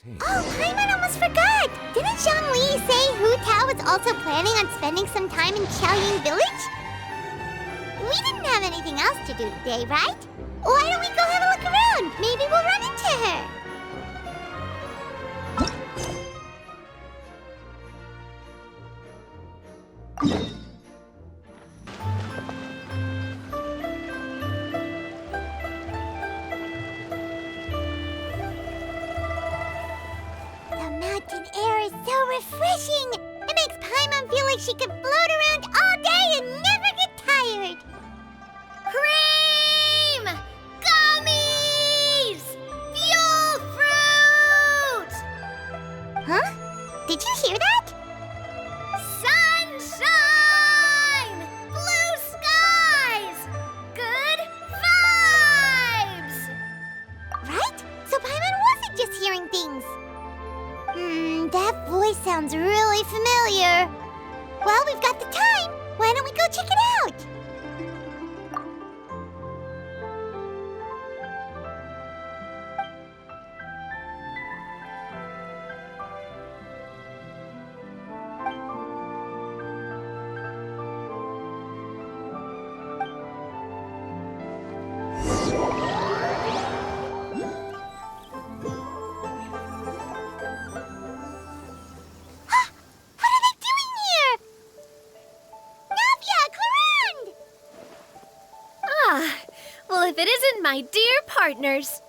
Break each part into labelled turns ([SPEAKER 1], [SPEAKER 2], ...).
[SPEAKER 1] Oh, Paimon almost forgot! Didn't Zhongli say Hutao was also planning on spending some time in Qiaoying Village? We didn't have anything else to do today, right? Why don't we go have a look around? Maybe we'll run into her. Refreshing! It makes Paimon feel like she could float around all day and never get tired. Cream! Gummies! Fuel fruit! Huh? Did you hear that? Sunshine! Blue skies! Good vibes! Right? So Paimon wasn't just hearing things. That voice sounds really familiar. Well, we've got the time. Why don't we go check it out?
[SPEAKER 2] If it isn't my dear partners.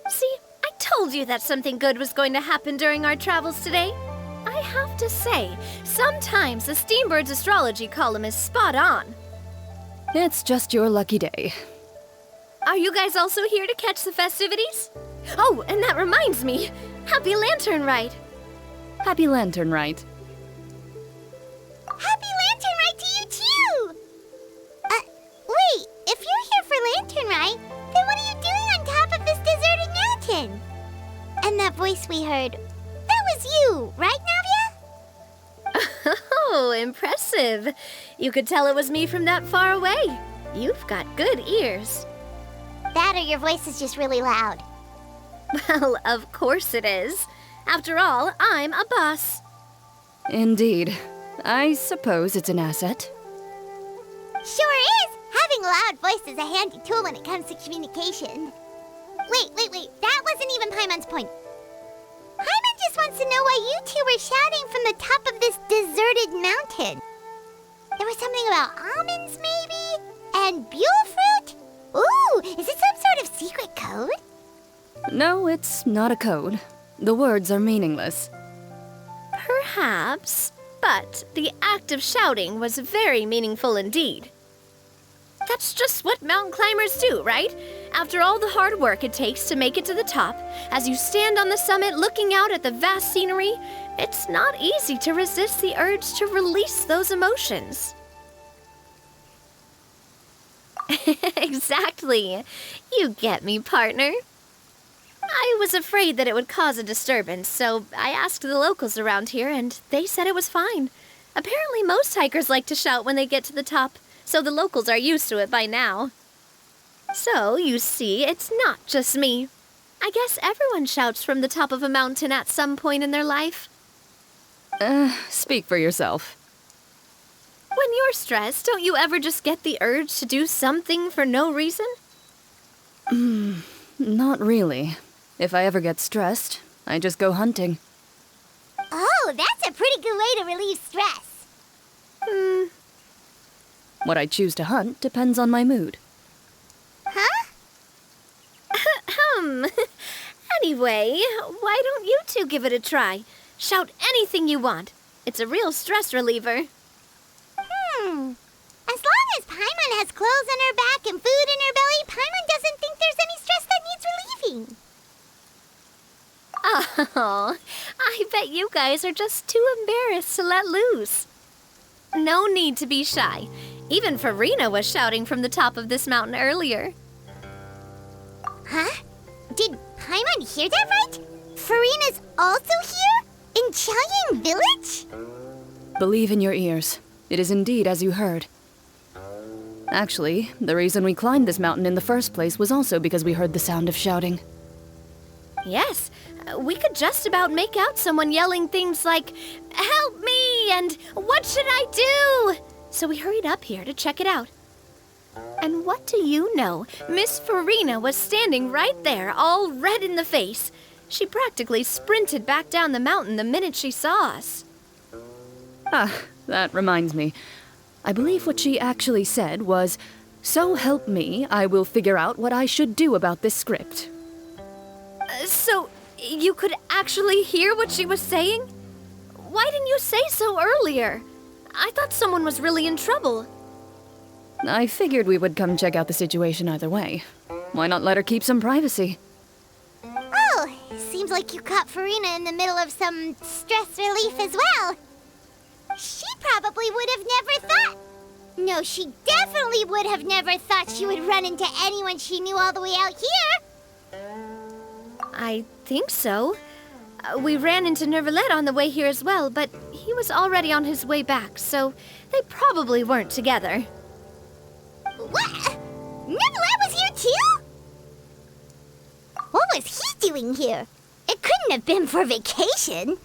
[SPEAKER 2] See, I told you that something good was going to happen during our travels today. I have to say, sometimes the Steambird's astrology column is spot on.
[SPEAKER 3] It's just your lucky day.
[SPEAKER 2] Are you guys also here to catch the festivities? Oh, and that reminds me. Happy Lantern Rite.
[SPEAKER 3] Happy Lantern Rite.
[SPEAKER 1] Happy Lantern Rite to you too! Wait, if you're here for Lantern Rite, then what are you doing on top of this deserted mountain? And that voice we heard, that was you, right, Navia?
[SPEAKER 2] Oh, impressive. You could tell it was me from that far away. You've got good ears.
[SPEAKER 1] That or your voice is just really loud.
[SPEAKER 2] Well, of course it is. After all, I'm a boss.
[SPEAKER 3] Indeed. I suppose it's an asset.
[SPEAKER 1] Sure is! Having a loud voice is a handy tool when it comes to communication. Wait. That wasn't even Paimon's point. Paimon just wants to know why you two were shouting from the top of this deserted mountain. There was something about almonds, maybe? And buell fruit? Ooh, is it some sort of secret code?
[SPEAKER 3] No, it's not a code. The words are meaningless.
[SPEAKER 2] Perhaps, but the act of shouting was very meaningful indeed. That's just what mountain climbers do, right? After all the hard work it takes to make it to the top, as you stand on the summit looking out at the vast scenery, it's not easy to resist the urge to release those emotions. Exactly. You get me, partner. I was afraid that it would cause a disturbance, so I asked the locals around here, and they said it was fine. Apparently most hikers like to shout when they get to the top, so the locals are used to it by now. So, you see, it's not just me. I guess everyone shouts from the top of a mountain at some point in their life.
[SPEAKER 3] Speak for yourself.
[SPEAKER 2] When you're stressed, don't you ever just get the urge to do something for no reason?
[SPEAKER 3] Not really. If I ever get stressed, I just go hunting.
[SPEAKER 1] Oh, that's a pretty good way to relieve stress.
[SPEAKER 3] What I choose to hunt depends on my mood.
[SPEAKER 1] Huh?
[SPEAKER 2] Anyway, why don't you two give it a try? Shout anything you want. It's a real stress reliever.
[SPEAKER 1] As long as Paimon has clothes on her back and food in her belly, Paimon doesn't think there's any stress that needs relieving.
[SPEAKER 2] Oh, I bet you guys are just too embarrassed to let loose. No need to be shy. Even Furina was shouting from the top of this mountain earlier.
[SPEAKER 1] Huh? Did Paimon hear that right? Furina's also here? In Qiaoying Village?
[SPEAKER 3] Believe in your ears. It is indeed as you heard. Actually, the reason we climbed this mountain in the first place was also because we heard the sound of shouting.
[SPEAKER 2] Yes, We could just about make out someone yelling things like, "Help me!" and "What should I do?" So we hurried up here to check it out. And what do you know? Miss Furina was standing right there, all red in the face. She practically sprinted back down the mountain the minute she saw us.
[SPEAKER 3] Ah, that reminds me. I believe what she actually said was, "So help me, I will figure out what I should do about this script."
[SPEAKER 2] So, you could actually hear what she was saying? Why didn't you say so earlier? I thought someone was really in trouble.
[SPEAKER 3] I figured we would come check out the situation either way. Why not let her keep some privacy?
[SPEAKER 1] Oh, seems like you caught Furina in the middle of some stress relief as well. She probably would have never thought... No, she definitely would have never thought she would run into anyone she knew all the way out here.
[SPEAKER 2] I think so. We ran into Neuvillette on the way here as well, but he was already on his way back, so they probably weren't together.
[SPEAKER 1] What? Neuvillette was here too? What was he doing here? It couldn't have been for vacation.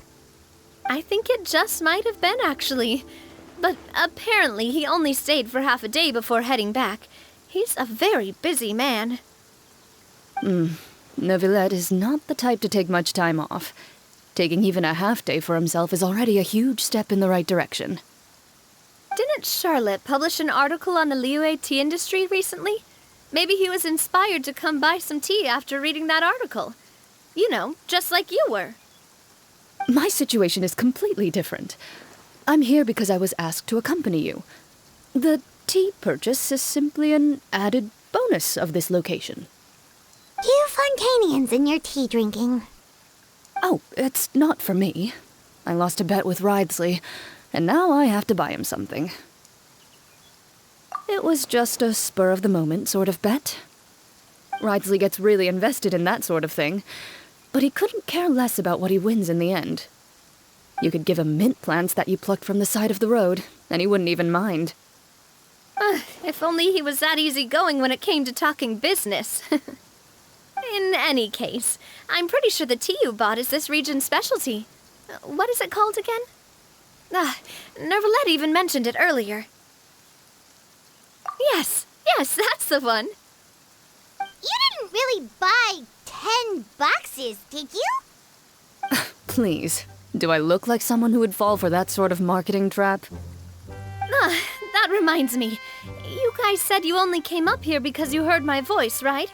[SPEAKER 2] I think it just might have been, actually. But apparently he only stayed for half a day before heading back. He's a very busy man.
[SPEAKER 3] Neuvillette is not the type to take much time off. Taking even a half day for himself is already a huge step in the right direction.
[SPEAKER 2] Didn't Charlotte publish an article on the Liyue tea industry recently? Maybe he was inspired to come buy some tea after reading that article. You know, just like you were.
[SPEAKER 3] My situation is completely different. I'm here because I was asked to accompany you. The tea purchase is simply an added bonus of this location.
[SPEAKER 1] You Fontainians and your tea drinking.
[SPEAKER 3] Oh, it's not for me. I lost a bet with Wriothesley, and now I have to buy him something. It was just a spur-of-the-moment sort of bet. Wriothesley gets really invested in that sort of thing, but he couldn't care less about what he wins in the end. You could give him mint plants that you plucked from the side of the road, and he wouldn't even mind.
[SPEAKER 2] If only he was that easygoing when it came to talking business. In any case, I'm pretty sure the tea you bought is this region's specialty. What is it called again? Neuvillette even mentioned it earlier. Yes, that's the one.
[SPEAKER 1] You didn't really buy 10 boxes, did you?
[SPEAKER 3] Please, do I look like someone who would fall for that sort of marketing trap?
[SPEAKER 2] That reminds me. You guys said you only came up here because you heard my voice, right?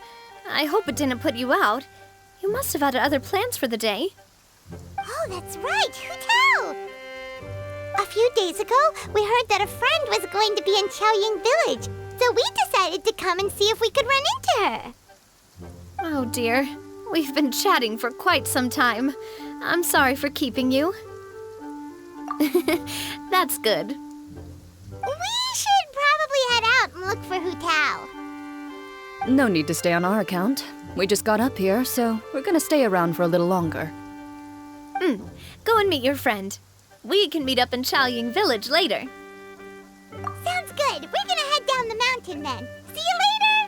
[SPEAKER 2] I hope it didn't put you out. You must have had other plans for the day.
[SPEAKER 1] Oh, that's right, Hutao! A few days ago, we heard that a friend was going to be in Qiaoying Village, so we decided to come and see if we could run into her.
[SPEAKER 2] Oh dear, we've been chatting for quite some time. I'm sorry for keeping you. That's good.
[SPEAKER 1] We should probably head out and look for Hutao.
[SPEAKER 3] No need to stay on our account. We just got up here, so we're gonna stay around for a little longer.
[SPEAKER 2] Go and meet your friend. We can meet up in Qiaoying Village later.
[SPEAKER 1] Sounds good. We're gonna head down the mountain then. See you later!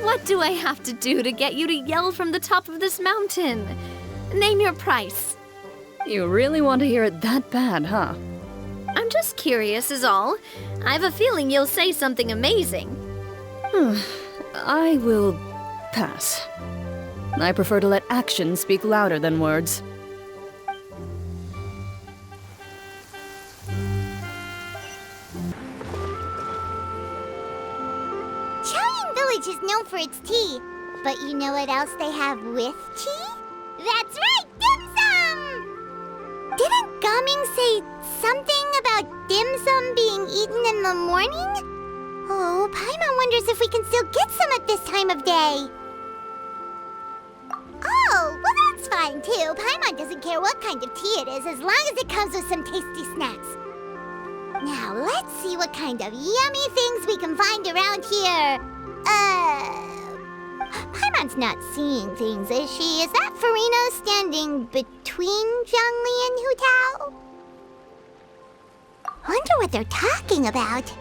[SPEAKER 2] What do I have to do to get you to yell from the top of this mountain? Name your price.
[SPEAKER 3] You really want to hear it that bad, huh?
[SPEAKER 2] I'm just curious is all. I have a feeling you'll say something amazing.
[SPEAKER 3] I will pass. I prefer to let actions speak louder than words.
[SPEAKER 1] Qiaoying Village is known for its tea, but you know what else they have with tea? That's right, dim sum! Didn't Gaming say something about dim sum being eaten in the morning? Oh, Paimon wonders if we can still get some at this time of day. Oh, well that's fine too. Paimon doesn't care what kind of tea it is as long as it comes with some tasty snacks. Now let's see what kind of yummy things we can find around here. Paimon's not seeing things, is she? Is that Furina standing between Zhongli and Hutao? Wonder what they're talking about.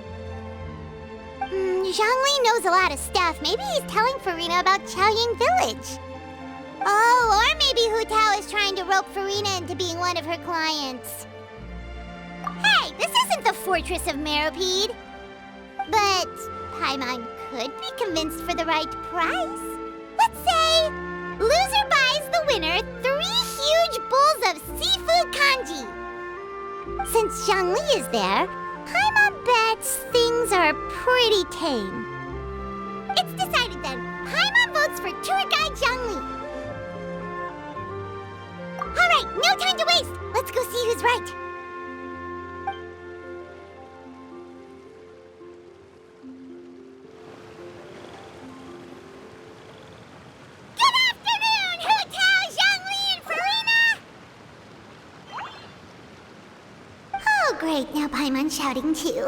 [SPEAKER 1] Zhongli knows a lot of stuff. Maybe he's telling Furina about Qiaoying Village. Oh, or maybe Hutao is trying to rope Furina into being one of her clients. Hey, this isn't the Fortress of Meropide. But Paimon could be convinced for the right price. Let's say loser buys the winner 3 huge bowls of seafood kanji. Since Zhongli is there, Paimon bets things are pretty tame. It's decided then. Paimon votes for tour guide Zhongli. Alright, no time to waste. Let's go see who's right. Good afternoon, Hutao, Zhongli, and Furina! Oh, great. Now Paimon's shouting too.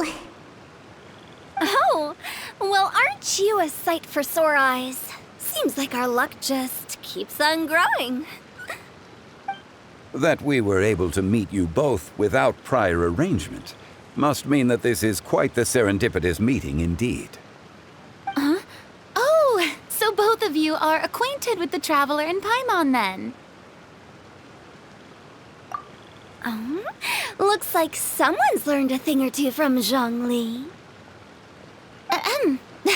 [SPEAKER 2] Oh, well, aren't you a sight for sore eyes? Seems like our luck just keeps on growing.
[SPEAKER 4] That we were able to meet you both without prior arrangement must mean that this is quite the serendipitous meeting indeed.
[SPEAKER 5] Oh, so both of you are acquainted with the Traveler and Paimon then?
[SPEAKER 2] Looks like someone's learned a thing or two from Zhongli.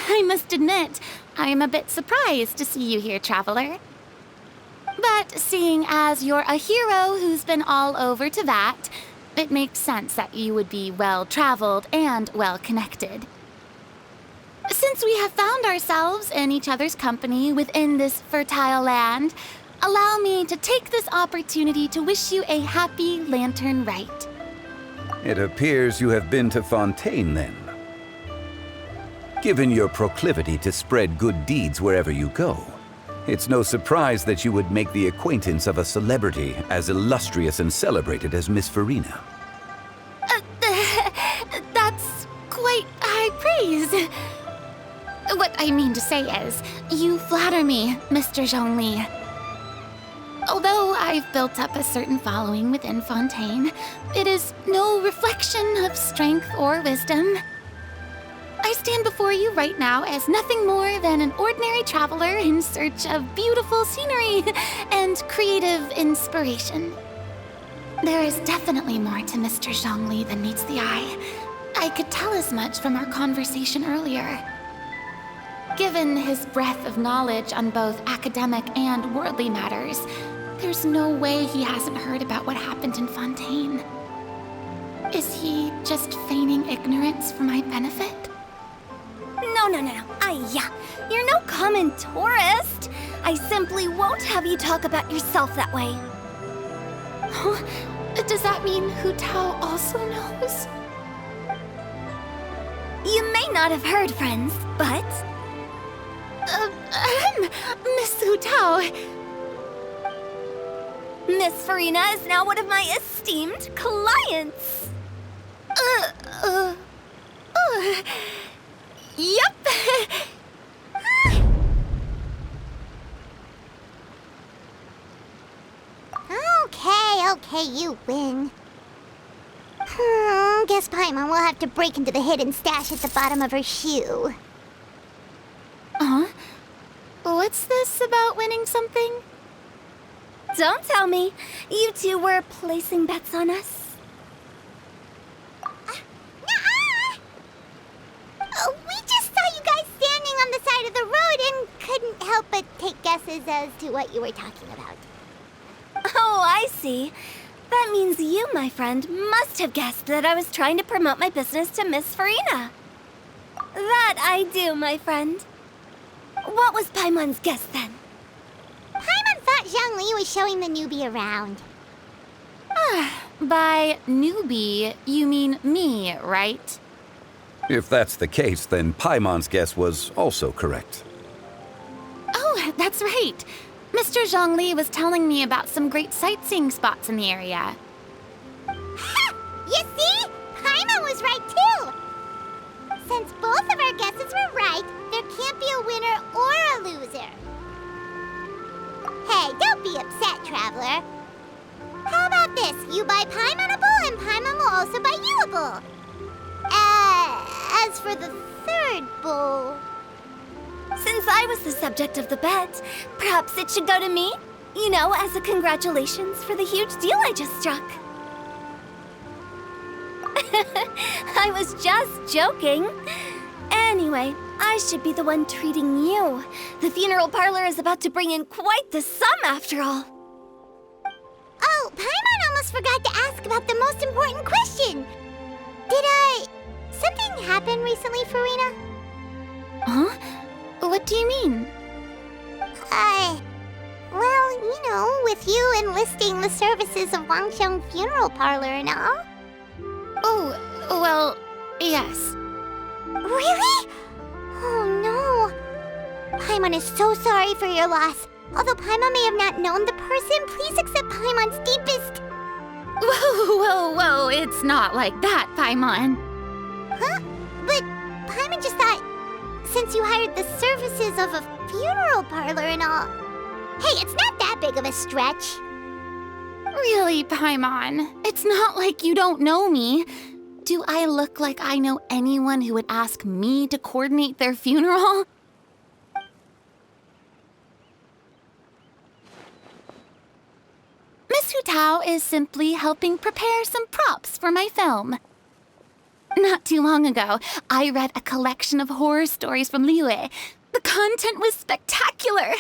[SPEAKER 5] I must admit, I am a bit surprised to see you here, Traveler. But seeing as you're a hero who's been all over Teyvat, it makes sense that you would be well-traveled and well-connected. Since we have found ourselves in each other's company within this fertile land, allow me to take this opportunity to wish you a happy Lantern Rite.
[SPEAKER 4] It appears you have been to Fontaine then. Given your proclivity to spread good deeds wherever you go, it's no surprise that you would make the acquaintance of a celebrity as illustrious and celebrated as Miss Furina.
[SPEAKER 5] That's quite high praise. What I mean to say is, you flatter me, Mr. Zhongli. Although I've built up a certain following within Fontaine, it is no reflection of strength or wisdom. I stand before you right now as nothing more than an ordinary traveler in search of beautiful scenery and creative inspiration. There is definitely more to Mr. Zhongli than meets the eye. I could tell as much from our conversation earlier. Given his breadth of knowledge on both academic and worldly matters, there's no way he hasn't heard about what happened in Fontaine. Is he just feigning ignorance for my benefit?
[SPEAKER 2] No. You're no common tourist. I simply won't have you talk about yourself that way.
[SPEAKER 5] Huh? Does that mean Hutao also knows?
[SPEAKER 2] You may not have heard, friends, but...
[SPEAKER 5] Miss Hutao.
[SPEAKER 2] Miss Furina is now one of my esteemed clients.
[SPEAKER 5] Yep.
[SPEAKER 1] Okay, you win. Guess Paimon will have to break into the hidden stash at the bottom of her shoe.
[SPEAKER 5] What's this about winning something?
[SPEAKER 2] Don't tell me. You two were placing bets on us.
[SPEAKER 1] We just saw you guys standing on the side of the road and couldn't help but take guesses as to what you were talking about.
[SPEAKER 2] Oh, I see. That means you, my friend, must have guessed that I was trying to promote my business to Miss Furina. That I do, my friend. What was Paimon's guess then?
[SPEAKER 1] Paimon thought Zhongli was showing the newbie around.
[SPEAKER 5] By newbie, you mean me, right?
[SPEAKER 4] If that's the case, then Paimon's guess was also correct.
[SPEAKER 5] Oh, that's right. Mr. Zhongli was telling me about some great sightseeing spots in the area.
[SPEAKER 1] Ha! You see? Paimon was right too! Since both of our guesses were right, there can't be a winner or a loser. Hey, don't be upset, Traveler. How about this? You buy Paimon a bowl and Paimon will also buy you a bowl. As for the third bowl.
[SPEAKER 2] Since I was the subject of the bet, perhaps it should go to me? You know, as a congratulations for the huge deal I just struck. I was just joking. Anyway, I should be the one treating you. The funeral parlor is about to bring in quite the sum after all.
[SPEAKER 1] Oh, Paimon almost forgot to ask about the most important question. Something happen recently, Furina?
[SPEAKER 5] Huh? What do you mean?
[SPEAKER 1] Well, you know, with you enlisting the services of Wangsheng Funeral Parlor and all.
[SPEAKER 5] Oh, well, yes.
[SPEAKER 1] Really? Oh no. Paimon is so sorry for your loss. Although Paimon may have not known the person, please accept Paimon's deepest...
[SPEAKER 5] Whoa, it's not like that, Paimon.
[SPEAKER 1] Huh? But Paimon just thought, since you hired the services of a funeral parlor and all... Hey, it's not that big of a stretch.
[SPEAKER 5] Really, Paimon, it's not like you don't know me. Do I look like I know anyone who would ask me to coordinate their funeral? Miss Hutao is simply helping prepare some props for my film. Not too long ago, I read a collection of horror stories from Liyue. The content was spectacular.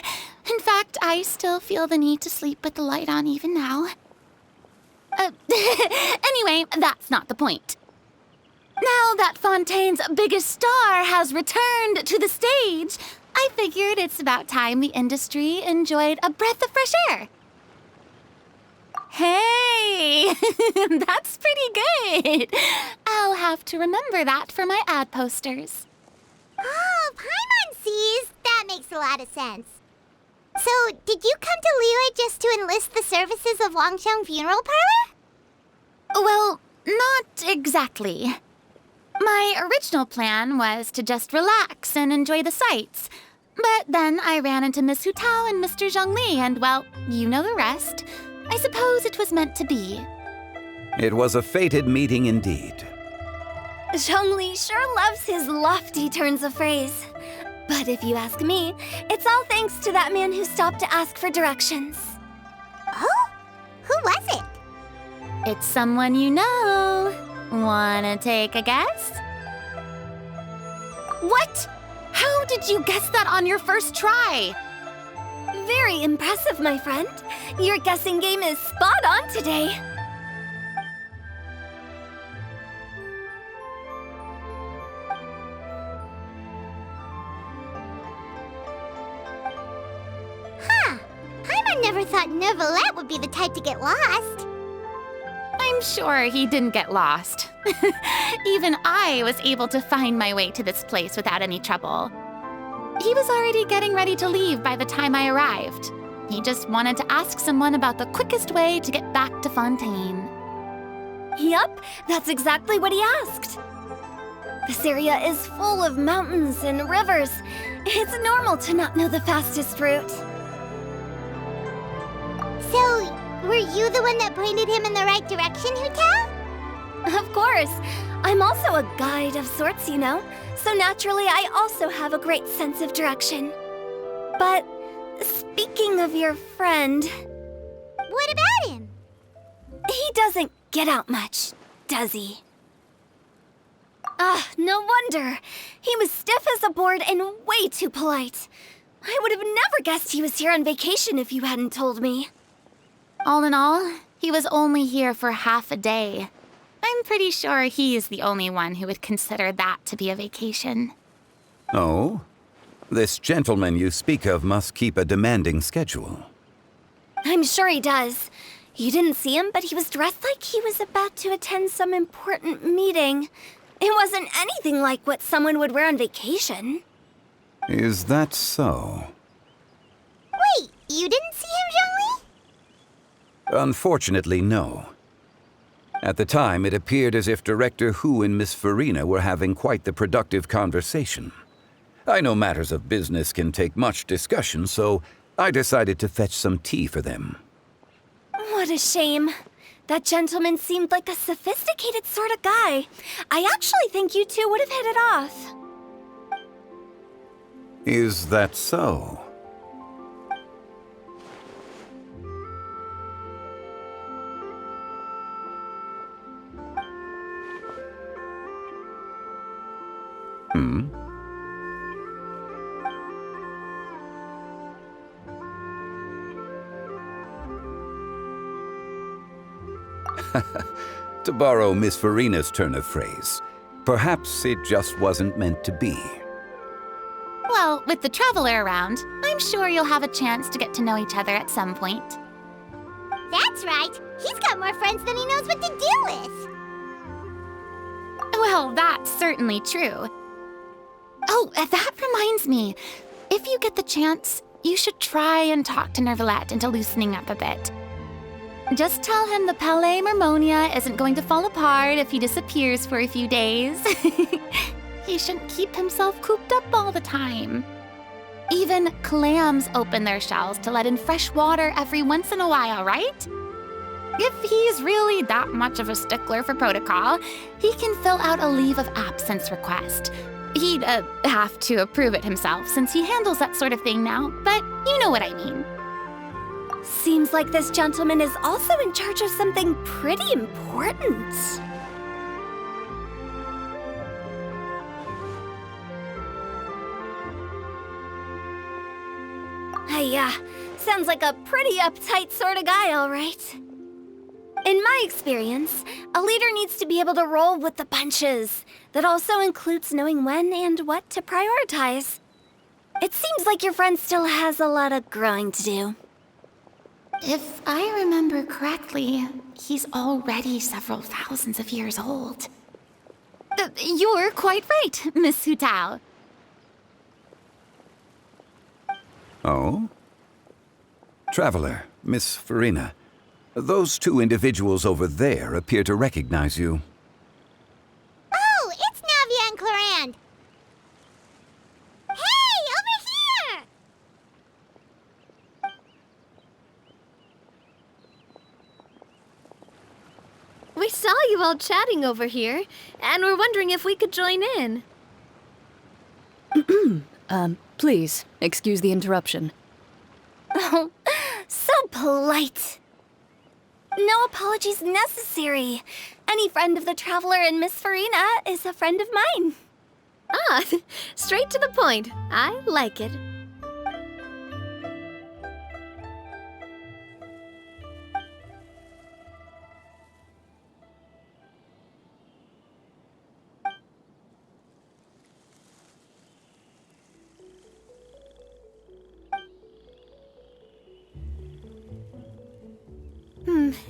[SPEAKER 5] In fact, I still feel the need to sleep with the light on even now. Anyway, that's not the point. Now that Fontaine's biggest star has returned to the stage, I figured it's about time the industry enjoyed a breath of fresh air. Hey, that's pretty good. I'll have to remember that for my ad posters.
[SPEAKER 1] Oh, Paimon sees. That makes a lot of sense. So, did you come to Liyue just to enlist the services of Wangsheng Funeral Parlor?
[SPEAKER 5] Well, not exactly. My original plan was to just relax and enjoy the sights. But then I ran into Miss Hutao and Mr. Zhongli, and well, you know the rest. I suppose it was meant to be.
[SPEAKER 4] It was a fated meeting indeed.
[SPEAKER 2] Zhongli sure loves his lofty turns of phrase. But if you ask me, it's all thanks to that man who stopped to ask for directions.
[SPEAKER 1] Oh? Who was it?
[SPEAKER 5] It's someone you know. Wanna take a guess?
[SPEAKER 2] What?
[SPEAKER 5] How did you guess that on your first try?
[SPEAKER 2] Very impressive, my friend. Your guessing game is spot on today.
[SPEAKER 1] Huh. Paimon never thought Neuvillette would be the type to get lost.
[SPEAKER 5] I'm sure he didn't get lost. Even I was able to find my way to this place without any trouble. He was already getting ready to leave by the time I arrived. He just wanted to ask someone about the quickest way to get back to Fontaine.
[SPEAKER 2] Yup, that's exactly what he asked. This area is full of mountains and rivers. It's normal to not know the fastest route.
[SPEAKER 1] So, were you the one that pointed him in the right direction, Hutao?
[SPEAKER 2] Of course. I'm also a guide of sorts, you know. So naturally, I also have a great sense of direction. But speaking of your friend...
[SPEAKER 1] What about him?
[SPEAKER 2] He doesn't get out much, does he? Ah, no wonder. He was stiff as a board and way too polite. I would have never guessed he was here on vacation if you hadn't told me.
[SPEAKER 5] All in all, he was only here for half a day. I'm pretty sure he is the only one who would consider that to be a vacation.
[SPEAKER 4] Oh? This gentleman you speak of must keep a demanding schedule.
[SPEAKER 2] I'm sure he does. You didn't see him, but he was dressed like he was about to attend some important meeting. It wasn't anything like what someone would wear on vacation.
[SPEAKER 4] Is that so?
[SPEAKER 1] Wait, you didn't see him, Zhongli?
[SPEAKER 4] Unfortunately, no. At the time, it appeared as if Director Hu and Miss Furina were having quite the productive conversation. I know matters of business can take much discussion, so I decided to fetch some tea for them.
[SPEAKER 2] What a shame. That gentleman seemed like a sophisticated sort of guy. I actually think you two would have hit it off.
[SPEAKER 4] Is that so? Hmm? To borrow Miss Furina's turn of phrase, perhaps it just wasn't meant to be.
[SPEAKER 5] Well, with the Traveler around, I'm sure you'll have a chance to get to know each other at some point.
[SPEAKER 1] That's right. He's got more friends than he knows what to do with.
[SPEAKER 5] Well, that's certainly true. Oh, that reminds me. If you get the chance, you should try and talk to Neuvillette into loosening up a bit. Just tell him the Palais Mermonia isn't going to fall apart if he disappears for a few days. He shouldn't keep himself cooped up all the time. Even clams open their shells to let in fresh water every once in a while, right? If he's really that much of a stickler for protocol, he can fill out a leave of absence request. He'd have to approve it himself since he handles that sort of thing now, but you know what I mean.
[SPEAKER 2] Seems like this gentleman is also in charge of something pretty important. Yeah, sounds like a pretty uptight sort of guy, all right. In my experience, a leader needs to be able to roll with the punches. That also includes knowing when and what to prioritize. It seems like your friend still has a lot of growing to do.
[SPEAKER 5] If I remember correctly, he's already several thousands of years old. You're quite right, Miss Hutao.
[SPEAKER 4] Oh? Traveler, Miss Furina, those two individuals over there appear to recognize you.
[SPEAKER 1] Oh, it's Navia and Clorinde. Hey, over here!
[SPEAKER 2] We saw you all chatting over here, and we're wondering if we could join in.
[SPEAKER 3] Please, excuse the interruption.
[SPEAKER 2] Oh, so polite. No apologies necessary. Any friend of the Traveler and Miss Furina is a friend of mine. Ah, straight to the point. I like it.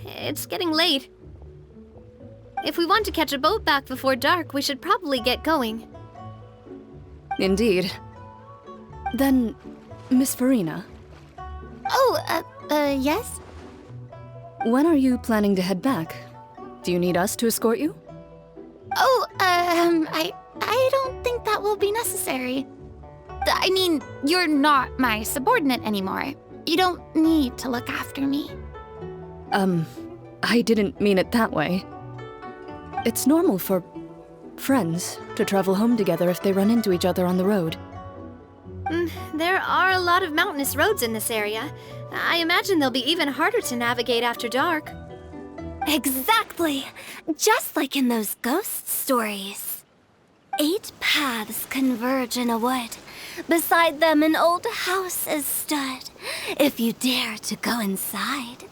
[SPEAKER 2] It's getting late. If we want to catch a boat back before dark, we should probably get going.
[SPEAKER 3] Indeed. Then, Miss Furina,
[SPEAKER 5] Oh, yes?
[SPEAKER 3] when are you planning to head back? Do you need us to escort you?
[SPEAKER 5] Oh, I don't think that will be necessary. I mean, you're not my subordinate anymore. You don't need to look after me.
[SPEAKER 3] I didn't mean it that way. It's normal for friends to travel home together if they run into each other on the road.
[SPEAKER 2] There are a lot of mountainous roads in this area. I imagine they'll be even harder to navigate after dark. Exactly! Just like in those ghost stories. 8 paths converge in a wood. Beside them an old house is stood. If you dare to go inside,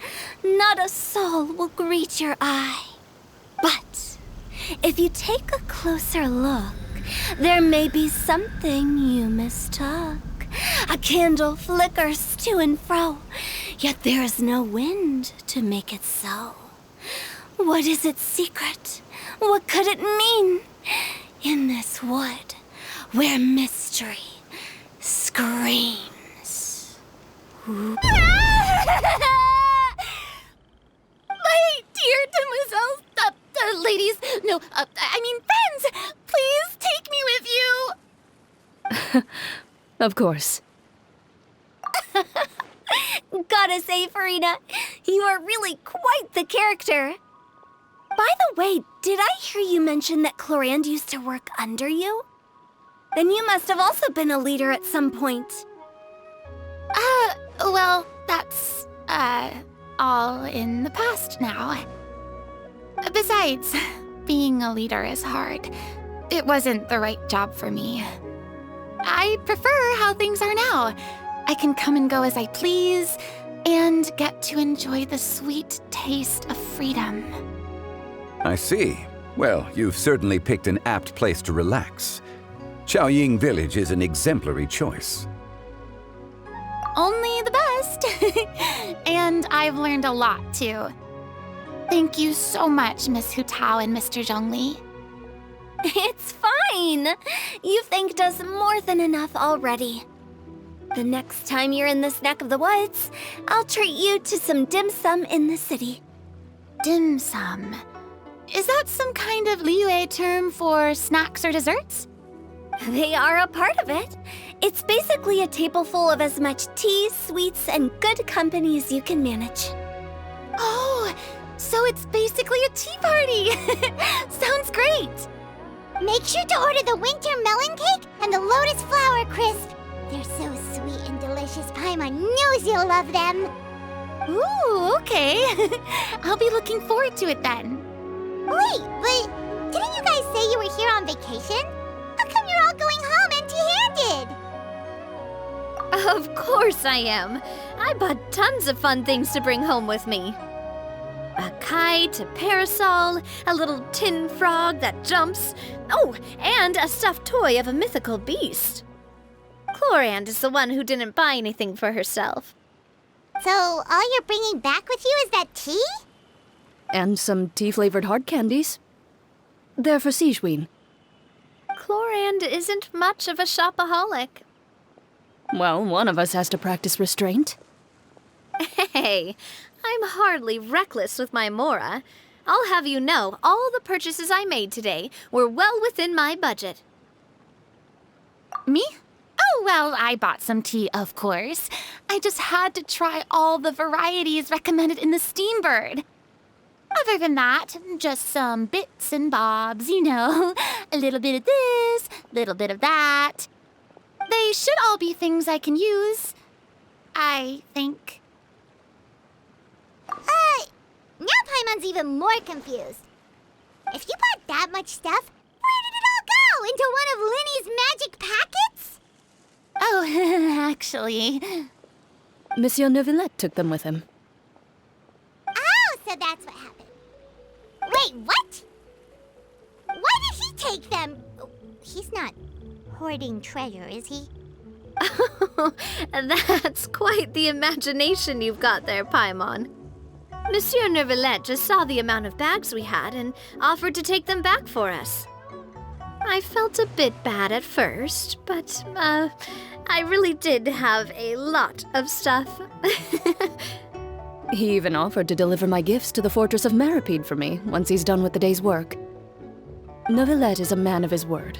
[SPEAKER 2] not a soul will greet your eye. But if you take a closer look, there may be something you mistook. A candle flickers to and fro, yet there is no wind to make it so. What is its secret? What could it mean? In this wood, where mystery screams. My dear demoiselles, ladies, no, I mean friends, please take me with you.
[SPEAKER 3] Of course.
[SPEAKER 2] Gotta say, Furina, you are really quite the character. By the way, did I hear you mention that Clorinde used to work under you? Then you must have also been a leader at some point.
[SPEAKER 5] Well, that's, all in the past now. Besides, being a leader is hard. It wasn't the right job for me. I prefer how things are now. I can come and go as I please, and get to enjoy the sweet taste of freedom.
[SPEAKER 4] I see. Well, you've certainly picked an apt place to relax. Qiaoying Village is an exemplary choice.
[SPEAKER 5] Only the best. And I've learned a lot, too. Thank you so much, Miss Hutao and Mr. Zhongli.
[SPEAKER 2] It's fine. You've thanked us more than enough already. The next time you're in this neck of the woods, I'll treat you to some dim sum in the city.
[SPEAKER 5] Dim sum. Is that some kind of Liyue term for snacks or desserts?
[SPEAKER 2] They are a part of it. It's basically a table full of as much tea, sweets, and good company as you can manage.
[SPEAKER 5] Oh, so it's basically a tea party. Sounds great.
[SPEAKER 1] Make sure to order the winter melon cake and the lotus flower crisp. They're so sweet and delicious. Paimon knows you'll love them.
[SPEAKER 5] Ooh, okay. I'll be looking forward to it then.
[SPEAKER 1] Wait, but didn't you guys say you were here on vacation? How come you're all going home empty-handed?
[SPEAKER 2] Of course I am. I bought tons of fun things to bring home with me. A kite, a parasol, a little tin frog that jumps. Oh, and a stuffed toy of a mythical beast. Clorinde is the one who didn't buy anything for herself.
[SPEAKER 1] So all you're bringing back with you is that tea?
[SPEAKER 3] And some tea-flavored hard candies. They're for Sigewin.
[SPEAKER 2] Clorinde isn't much of a shopaholic.
[SPEAKER 3] Well, one of us has to practice restraint.
[SPEAKER 2] Hey, I'm hardly reckless with my Mora. I'll have you know, all the purchases I made today were well within my budget.
[SPEAKER 5] Me? Oh, well, I bought some tea, of course. I just had to try all the varieties recommended in the Steambird. Other than that, just some bits and bobs, you know. A little bit of this, a little bit of that. They should all be things I can use, I think.
[SPEAKER 1] Now Paimon's even more confused. If you bought that much stuff, where did it all go? Into one of Linny's magic packets?
[SPEAKER 5] Oh, actually...
[SPEAKER 3] Monsieur Neuvillette took them with him.
[SPEAKER 1] Oh, so that's what happened. Wait, what? Why did he take them? He's not hoarding treasure, is he?
[SPEAKER 2] That's quite the imagination you've got there, Paimon. Monsieur Neuvillette just saw the amount of bags we had and offered to take them back for us. I felt a bit bad at first, but, I really did have a lot of stuff.
[SPEAKER 3] He even offered to deliver my gifts to the Fortress of Meripede for me once he's done with the day's work. Neuvillette is a man of his word.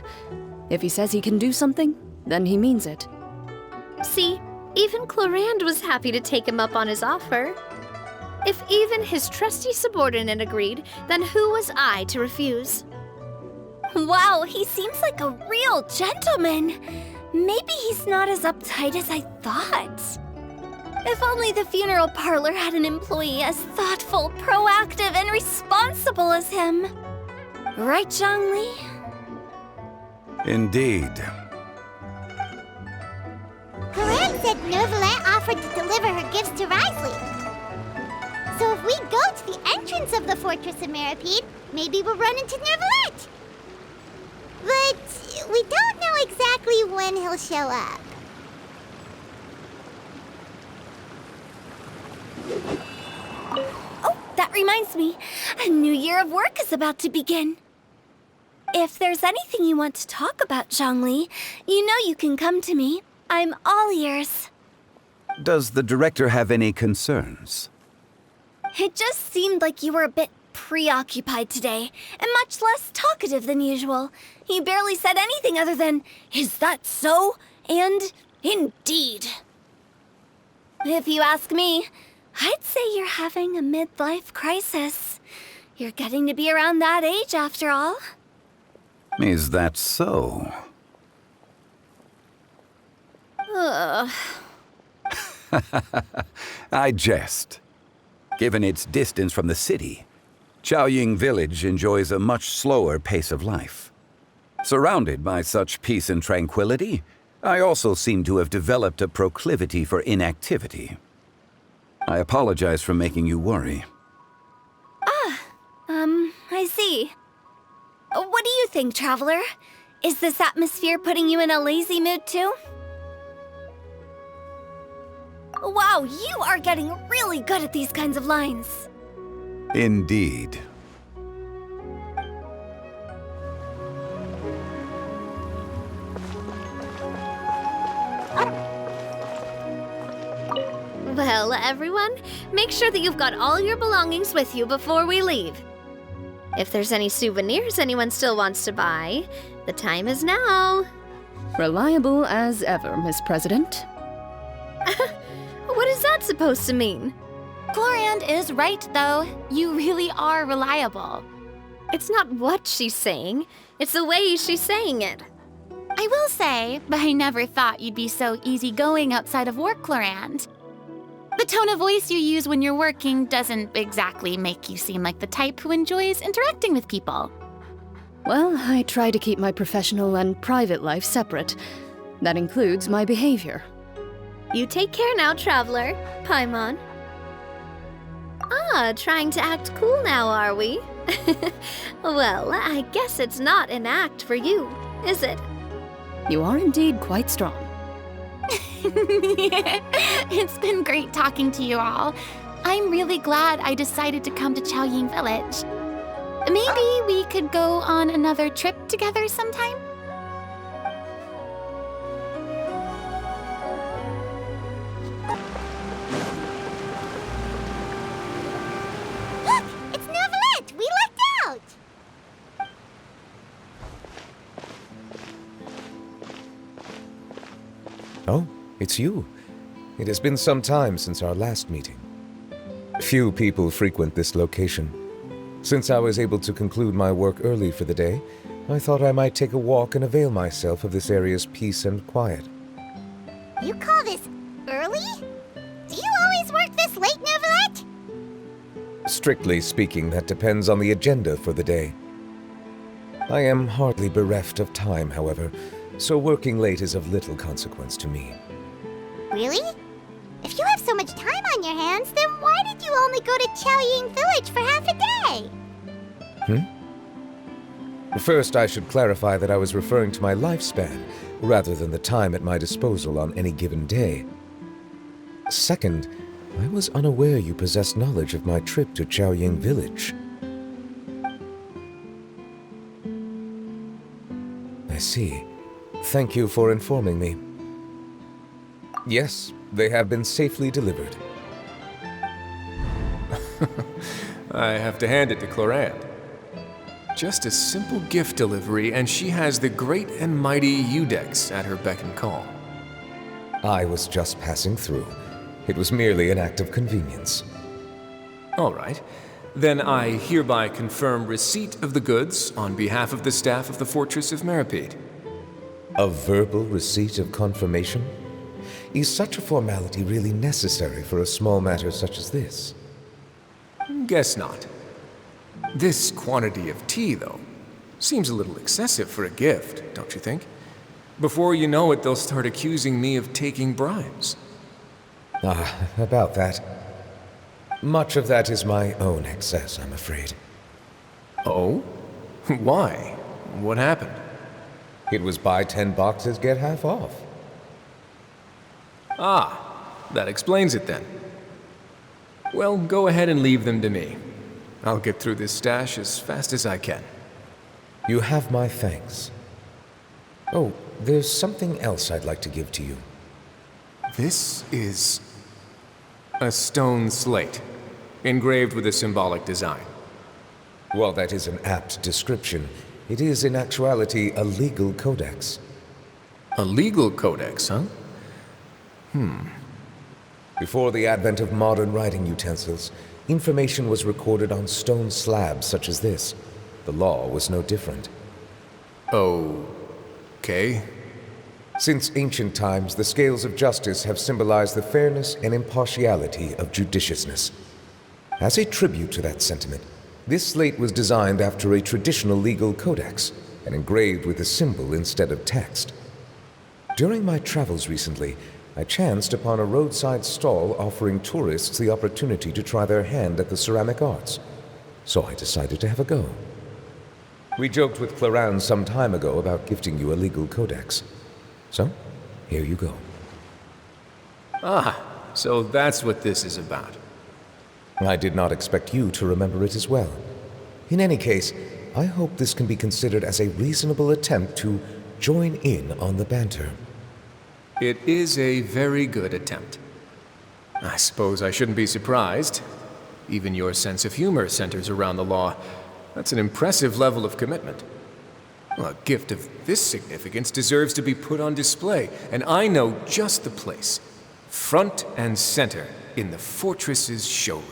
[SPEAKER 3] If he says he can do something, then he means it.
[SPEAKER 2] See, even Clorinde was happy to take him up on his offer. If even his trusty subordinate agreed, then who was I to refuse?
[SPEAKER 6] Wow, he seems like a real gentleman. Maybe he's not as uptight as I thought. If only the funeral parlor had an employee as thoughtful, proactive, and responsible as him. Right, Zhongli?
[SPEAKER 4] Indeed.
[SPEAKER 1] Clorinde said Neuvillette offered to deliver her gifts to Risley. So if we go to the entrance of the Fortress of Meripede, maybe we'll run into Neuvillette. But we don't know exactly when he'll show up.
[SPEAKER 6] Oh, that reminds me. A new year of work is about to begin. If there's anything you want to talk about, Zhongli, you know you can come to me. I'm all ears.
[SPEAKER 4] Does the director have any concerns?
[SPEAKER 6] It just seemed like you were a bit preoccupied today, and much less talkative than usual. You barely said anything other than, "Is that so?" and "Indeed." If you ask me, I'd say you're having a midlife crisis. You're getting to be around that age after all.
[SPEAKER 4] Is that so?
[SPEAKER 2] Ugh.
[SPEAKER 4] I jest. Given its distance from the city, Qiaoying Village enjoys a much slower pace of life. Surrounded by such peace and tranquility, I also seem to have developed a proclivity for inactivity. I apologize for making you worry.
[SPEAKER 6] I see. What do you think, Traveler? Is this atmosphere putting you in a lazy mood too? Wow, you are getting really good at these kinds of lines.
[SPEAKER 4] Indeed.
[SPEAKER 2] Well, everyone, make sure that you've got all your belongings with you before we leave. If there's any souvenirs anyone still wants to buy, the time is now.
[SPEAKER 3] Reliable as ever, Miss President.
[SPEAKER 2] What is that supposed to mean?
[SPEAKER 5] Clorinde is right, though. You really are reliable.
[SPEAKER 2] It's not what she's saying, it's the way she's saying it.
[SPEAKER 5] I will say, but I never thought you'd be so easygoing outside of work, Clorinde. The tone of voice you use when you're working doesn't exactly make you seem like the type who enjoys interacting with people.
[SPEAKER 3] Well, I try to keep my professional and private life separate. That includes my behavior.
[SPEAKER 2] You take care now, Traveler. Paimon. Trying to act cool now, are we? Well, I guess it's not an act for you, is it?
[SPEAKER 3] You are indeed quite strong.
[SPEAKER 5] It's been great talking to you all. I'm really glad I decided to come to Qiaoying Village. Maybe we could go on another trip together sometime?
[SPEAKER 1] Look! It's Neuvillette! We lucked out!
[SPEAKER 7] Oh, it's you. It has been some time since our last meeting. Few people frequent this location. Since I was able to conclude my work early for the day, I thought I might take a walk and avail myself of this area's peace and quiet.
[SPEAKER 1] You call this early? Do you always work this late, Neuvillette?
[SPEAKER 7] Strictly speaking, that depends on the agenda for the day. I am hardly bereft of time, however, so working late is of little consequence to me.
[SPEAKER 1] Really? If you have so much time on your hands, then why did you only go to Qiaoying Village for half a day?
[SPEAKER 7] First, I should clarify that I was referring to my lifespan, rather than the time at my disposal on any given day. Second, I was unaware you possessed knowledge of my trip to Qiaoying Village. I see. Thank you for informing me. Yes, they have been safely delivered.
[SPEAKER 8] I have to hand it to Clorinde. Just a simple gift delivery, and she has the great and mighty Udex at her beck and call.
[SPEAKER 7] I was just passing through. It was merely an act of convenience.
[SPEAKER 8] All right. Then I hereby confirm receipt of the goods on behalf of the staff of the Fortress of Meripede.
[SPEAKER 7] A verbal receipt of confirmation? Is such a formality really necessary for a small matter such as this?
[SPEAKER 8] Guess not. This quantity of tea, though, seems a little excessive for a gift, don't you think? Before you know it, they'll start accusing me of taking bribes.
[SPEAKER 7] About that. Much of that is my own excess, I'm afraid.
[SPEAKER 8] Oh? Why? What happened?
[SPEAKER 7] It was buy 10 boxes, get half off.
[SPEAKER 8] That explains it then. Well, go ahead and leave them to me. I'll get through this stash as fast as I can.
[SPEAKER 7] You have my thanks. Oh, there's something else I'd like to give to you.
[SPEAKER 8] This is a stone slate, engraved with a symbolic design.
[SPEAKER 7] While that is an apt description, it is in actuality a legal codex.
[SPEAKER 8] A legal codex, huh?
[SPEAKER 7] Before the advent of modern writing utensils, information was recorded on stone slabs such as this. The law was no different.
[SPEAKER 8] Okay.
[SPEAKER 7] Since ancient times, the scales of justice have symbolized the fairness and impartiality of judiciousness. As a tribute to that sentiment, this slate was designed after a traditional legal codex and engraved with a symbol instead of text. During my travels recently, I chanced upon a roadside stall offering tourists the opportunity to try their hand at the ceramic arts, so I decided to have a go. We joked with Clorinde some time ago about gifting you a legal codex. So, here you go.
[SPEAKER 8] Ah, so that's what this is about.
[SPEAKER 7] I did not expect you to remember it as well. In any case, I hope this can be considered as a reasonable attempt to join in on the banter.
[SPEAKER 8] It is a very good attempt. I suppose I shouldn't be surprised. Even your sense of humor centers around the law. That's an impressive level of commitment. Well, a gift of this significance deserves to be put on display, and I know just the place. Front and center in the fortress's showroom.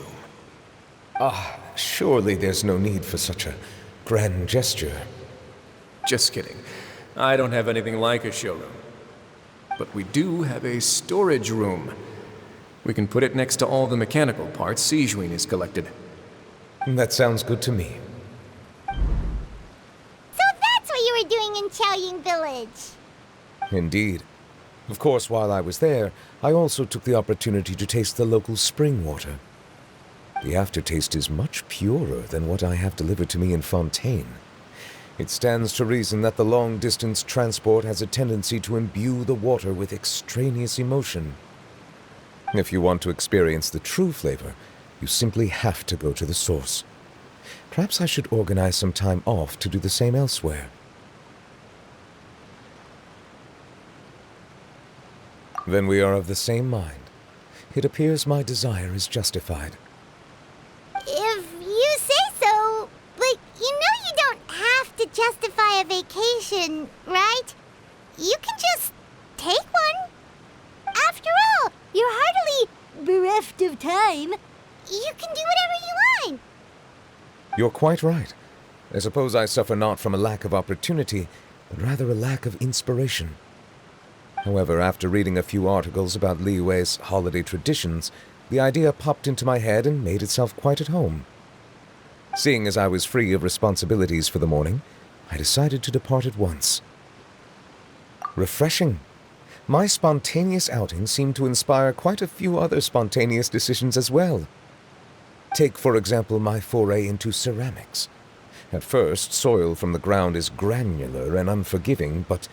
[SPEAKER 7] Surely there's no need for such a grand gesture.
[SPEAKER 8] Just kidding. I don't have anything like a showroom. But we do have a storage room. We can put it next to all the mechanical parts Zhongli has collected.
[SPEAKER 7] That sounds good to me.
[SPEAKER 1] So that's what you were doing in Qiaoying Village.
[SPEAKER 7] Indeed. Of course, while I was there, I also took the opportunity to taste the local spring water. The aftertaste is much purer than what I have delivered to me in Fontaine. It stands to reason that the long-distance transport has a tendency to imbue the water with extraneous emotion. If you want to experience the true flavor, you simply have to go to the source. Perhaps I should organize some time off to do the same elsewhere. Then we are of the same mind. It appears my desire is justified.
[SPEAKER 1] If you say so, but you know you don't have to justify a vacation, right? You can just take one. After all, you're hardly bereft of time. You can do whatever you want.
[SPEAKER 7] You're quite right. I suppose I suffer not from a lack of opportunity, but rather a lack of inspiration. However, after reading a few articles about Liyue's holiday traditions, the idea popped into my head and made itself quite at home. Seeing as I was free of responsibilities for the morning, I decided to depart at once. Refreshing. My spontaneous outing seemed to inspire quite a few other spontaneous decisions as well. Take, for example, my foray into ceramics. At first, soil from the ground is granular and unforgiving, but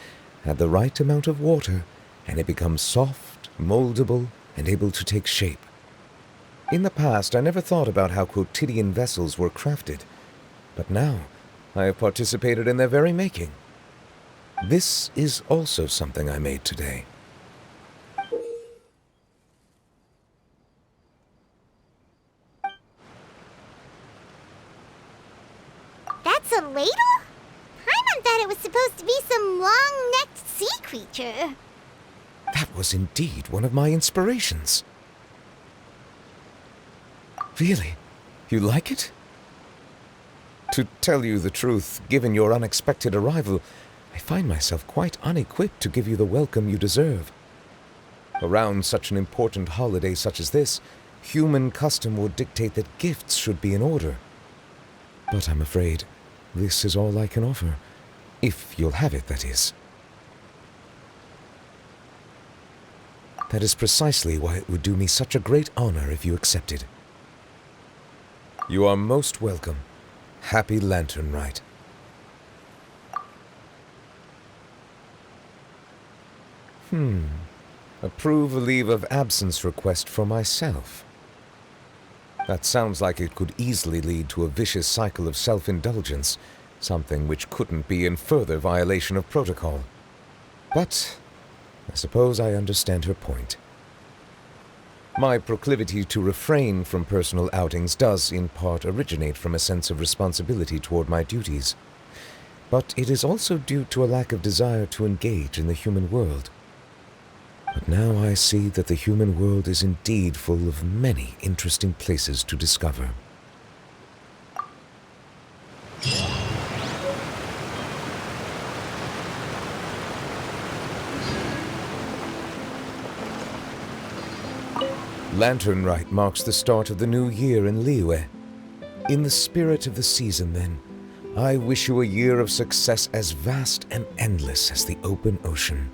[SPEAKER 7] add the right amount of water, and it becomes soft, moldable, and able to take shape. In the past, I never thought about how quotidian vessels were crafted, but now I have participated in their very making. This is also something I made today.
[SPEAKER 1] That's a ladle? Paimon thought it was supposed to be some long-necked sea creature.
[SPEAKER 7] That was indeed one of my inspirations. Really? You like it? To tell you the truth, given your unexpected arrival, I find myself quite unequipped to give you the welcome you deserve. Around such an important holiday such as this, human custom would dictate that gifts should be in order. But I'm afraid this is all I can offer. If you'll have it, that is. That is precisely why it would do me such a great honor if you accepted. You are most welcome. Happy Lantern Rite. Approve a leave of absence request for myself. That sounds like it could easily lead to a vicious cycle of self-indulgence, something which couldn't be in further violation of protocol. But I suppose I understand her point. My proclivity to refrain from personal outings does in part originate from a sense of responsibility toward my duties. But it is also due to a lack of desire to engage in the human world. But now I see that the human world is indeed full of many interesting places to discover. Lantern Rite marks the start of the new year in Liyue. In the spirit of the season, then, I wish you a year of success as vast and endless as the open ocean.